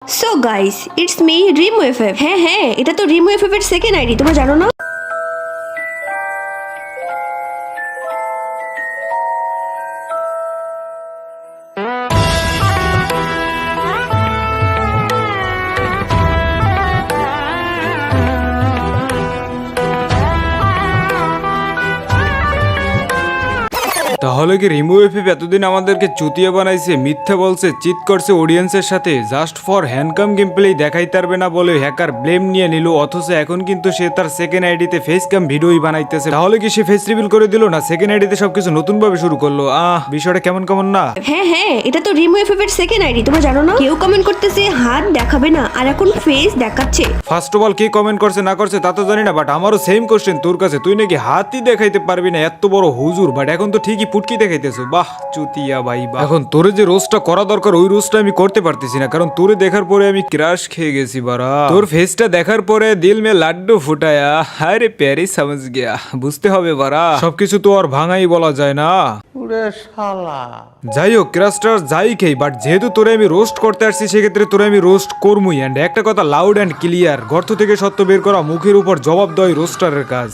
So guys, it's me Rimu FF. হ্যাঁ, এটা তো রিমু এফএফ এর সেকেন্ড আইডি, তোমরা জানো না? তাহলে কি রিমু এফএফ এতদিন আমাদেরকে চুতিয়া বানাইছে, মিথ্যা বলছে, চিট করছে অডিয়েন্সের সাথে জাস্ট ফর হ্যান্ডকাম গেম প্লেই দেখাইতে পারবে না বলে হ্যাকার ব্লেম নিয়ে নিল, অথচ এখন কিন্তু সে তার সেকেন্ড আইডিতে ফেস ক্যাম ভিডিওই বানাইতেছে। তাহলে কি সে ফেস রিভিল করে দিল না সেকেন্ড আইডিতে সবকিছু নতুন ভাবে শুরু করলো? বিষয়টা কেমন কেমন না? হ্যাঁ, এটা তো রিমু এফএফ এর সেকেন্ড আইডি, তোমরা জানো না? কেউ কমেন্ট করতেছে হাত দেখাবে না, আর এখন ফেস দেখাচ্ছে। First of all K comment করছে না করছে তা তো জানি না, বাট আমারও সেম কোশ্চেন তোর কাছে, তুই নাকি হাতই দেখাইতে পারবি না, এত বড় হুজুর, বাট এখন তো ঠিকই পুটকি দেখাইতেছো। বাহ চুতিয়া ভাই বাহ। এখন তোরে যে রোস্টটা করা দরকার ওই রোস্টটা আমি করতে পারতেছি না, কারণ তোরে দেখার পরে আমি ক্রাশ খেয়ে গেছি বারা। তোর ফেসটা দেখার পরে দিল মে লাড্ডু ফুটায়া, আরে প্যারি সমঝ গিয়া, বুঝতে হবে বারা, সবকিছু তো আর ভাঙাই বলা যায় না। যাই হোক ক্রাশটার যাই খেই, বাট যেহেতু তোরে আমি রোস্ট করতে আসছি সেক্ষেত্রে তোরে আমি রোস্ট করবই। অ্যান্ড একটা কথা লাউড অ্যান্ড ক্লিয়ার, গর্ত থেকে সত্য বের করা, মুখের উপর জবাব দেওয়াই রোস্টারের কাজ।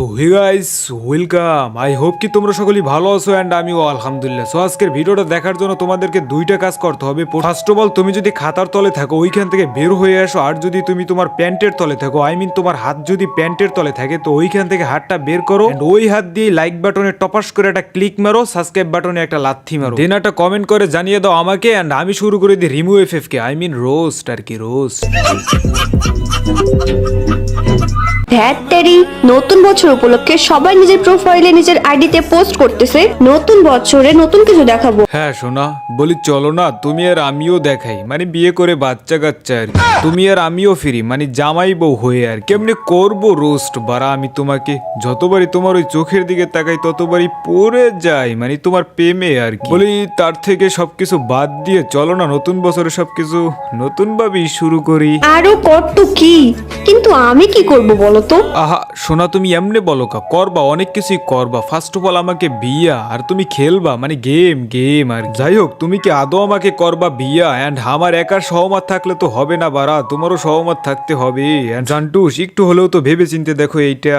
So hey guys, welcome. I hope কি তোমরা সকলেই ভালো আছো অ্যান্ড আমিও আলহামদুলিল্লাহ। সো আজকের ভিডিওটা দেখার জন্য তোমাদেরকে দুইটা কাজ করতে হবে। ফার্স্ট অফ অল তুমি যদি খাতার তলে থাকো ওইখান থেকে বের হয়ে আসো, আর যদি তুমি তোমার প্যান্টের তলে থাকো, আই মিন তোমার হাত যদি প্যান্টের তলে থাকে তো ওইখান থেকে হাতটা বের করো, ওই হাত দিয়ে লাইক বাটনে টপাস করে একটা ক্লিক মারো, সাবস্ক্রাইব বাটনে একটা লাথি মারো, দেন একটা কমেন্ট করে জানিয়ে দাও আমাকে, অ্যান্ড আমি শুরু করে দিই রিমু এফএফ কে, আই মিন রোস্ট আর কি, রোস্ট। ধ্যাত্তেরি, নতুন বছর উপলক্ষে সবাই নিজের প্রোফাইলে নিজের আইডিতে পোস্ট করতেছে নতুন বছরে নতুন কিছু দেখাবো। হ্যাঁ সোনা, বলি চলো না তুমি আর আমিও দেখাই, মানে বিয়ে করে বাচ্চা কাচ্চা আর কি। তুমি আর আমিও ফিরি, মানে জামাই বউ হয়ে আর কেমনি করবো রোস্ট বারা। আমি তোমাকে যতবারই তোমার ওই চোখের দিকে তাকাই ততবারই পড়ে যাই, মানে তোমার প্রেমে আর কি। বলি তার থেকে সবকিছু বাদ দিয়ে চলো না নতুন বছরে সবকিছু নতুন ভাবেই শুরু করি। আরো কত কি, কিন্তু আমি কি করব বলো তো? আহা সোনা, তুমি এমনি বলো কা, করবা অনেক কিছুই করবা। ফার্স্ট অফ অল আমাকে বিয়া, আর তুমি খেলবা মানে গেম আর যাই হোক, তুমি কি আদৌ আমাকে করবা বিয়া? এন্ড আমার একার সহমত থাকলে তো হবে না বারা, তোমারও সহমত থাকতে হবে। জান্টুস একটু হলেও তো ভেবে চিন্তে দেখো এইটা।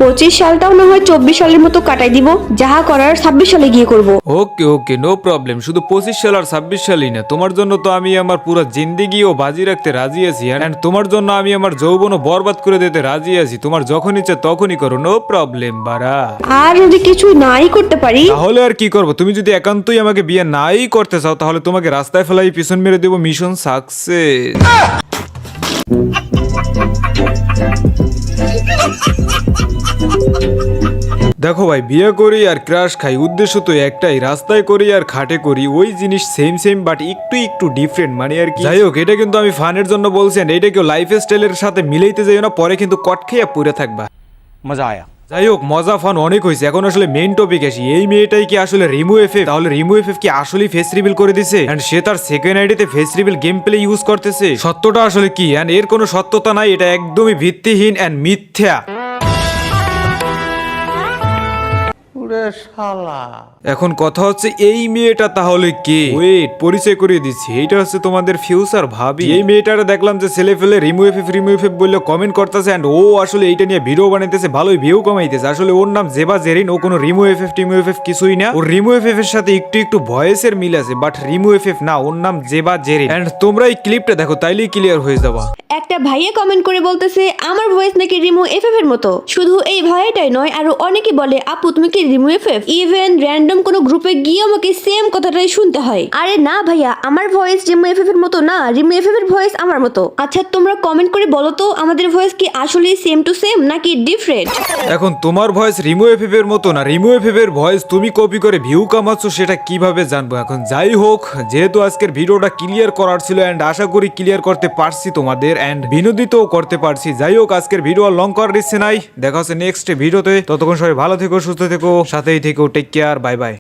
25 সালটাও না হয় 24 সালের মতো কাটাই দিব, যাহা করার 26 সালে গিয়ে করব। Okay no problem. শুধু 25 সাল আর 26 সালই না, তোমার জন্য তো আমি আমার পুরো জিন্দেগিও বাজি রাখতে রাজি আছি, এন্ড তোমার জন্য আমি আমার যৌবনও বরবাদ করে দিতে রাজি আছি। তোমার যখন ইচ্ছা তখনই করো, নো প্রবলেম বারা। আর যদি কিছু নাই করতে পারি তাহলে আর কি করবো? তুমি যদি একান্তই আমাকে বিয়ে নাই করতে চাও তাহলে তোমাকে রাস্তায় ফেলাই পিছন মেরে দেবো, মিশন সাকসেস। দেখো ভাই, বিয়ে করি আর ক্রাশ খাই, উদ্দেশ্য তো একটাই, রাস্তায় করি আর খাটে করি, ওই জিনিস সেম বাট একটু ডিফারেন্ট, মানে আর কি। যাই হোক, এটা কিন্তু আমি ফানের জন্য বলছি, এটা কেউ লাইফ স্টাইলের সাথে মিলাইতে যাইও না, পরে কিন্তু কট খেয়ে পড়ে থাকবা। মজা আয়া। যাই হোক, মজা ফান অনেক হয়েছে, এখন আসলে মেইন টপিক আসি। এই মেয়েটাই কি আসলে রিমু এফএফ? তাহলে রিমু এফএফ কি আসলে ফেস রিভিল করে দিছে, এন্ড সে তার সেকেন্ড আইডিতে face reveal game play use করতেছে? সত্যটা আসলে কি? এন্ড এর কোনো সত্যতা নাই, এটা একদমই ভিত্তিহীন এন্ড মিথ্যা। এখন কথা হচ্ছে এই মেয়েটা তাহলে কে? ওয়েট, পরিচয় করিয়ে দিচ্ছি, এইটা হচ্ছে তোমাদের ফিউচার ভাবি। এই মেয়েটারে দেখলাম যে ছেলে ফেলে রিমু এফএফ বললে কমেন্ট করতেছে, এন্ড ও আসলে এইটা নিয়ে ভিডিও বানাইতেছে, ভালোই ভিউ কমাইতেছে। আসলে ওর নাম জেবা জেরিন, ও কোনো রিমু এফএফ কিছুই না। ওর রিমু এফএফ এর সাথে একটু ভয়েসের মিল আছে, বাট রিমু এফএফ না, ওর নাম জেবা জেরিন। এন্ড তোমরা এই ক্লিপটা দেখো, তাইলেই ক্লিয়ার হয়ে যাবা। একটা ভাইয়া কমেন্ট করে বলতেছে আমার ভয়েস নাকি রিমু এফএফ এর মতো। শুধু এই ভাইয়াটাই নয়, আরো অনেকে বলে আপু তুমি কি রিমু এফএফ? ইভেন র্যান্ডম কোনো গ্রুপে গিয়ে আমাকে সেম কথাটাই শুনতে হয়। আরে না ভাইয়া, আমার ভয়েস রিমু এফএফ এর মতো না, রিমু এফএফ এর ভয়েস আমার মতো। আচ্ছা তোমরা কমেন্ট করে বলো তো আমাদের ভয়েস কি আসলে সেম টু সেম নাকি ডিফারেন্ট? এখন তোমার ভয়েস রিমু এফএফ এর মতো না, রিমু এফএফ এর ভয়েস তুমি কপি করে ভিউ কামাচ্ছ, সেটা কিভাবে জানবো? এখন যাই হোক, যেহেতু আজকের ভিডিওটা ক্লিয়ার করার ছিল, এন্ড আশা করি ক্লিয়ার করতে পারছি তোমাদের, এন্ড বিনোদিতও করতে পারছি। যাই হোক, আজকের ভিডিও লং করার ইচ্ছে নাই, দেখা হচ্ছে নেক্সট ভিডিওতে। ততক্ষণ সবাই ভালো থেকো, সুস্থ থেকো, সাথেই থেকো, টেক কেয়ার, বাই বাই।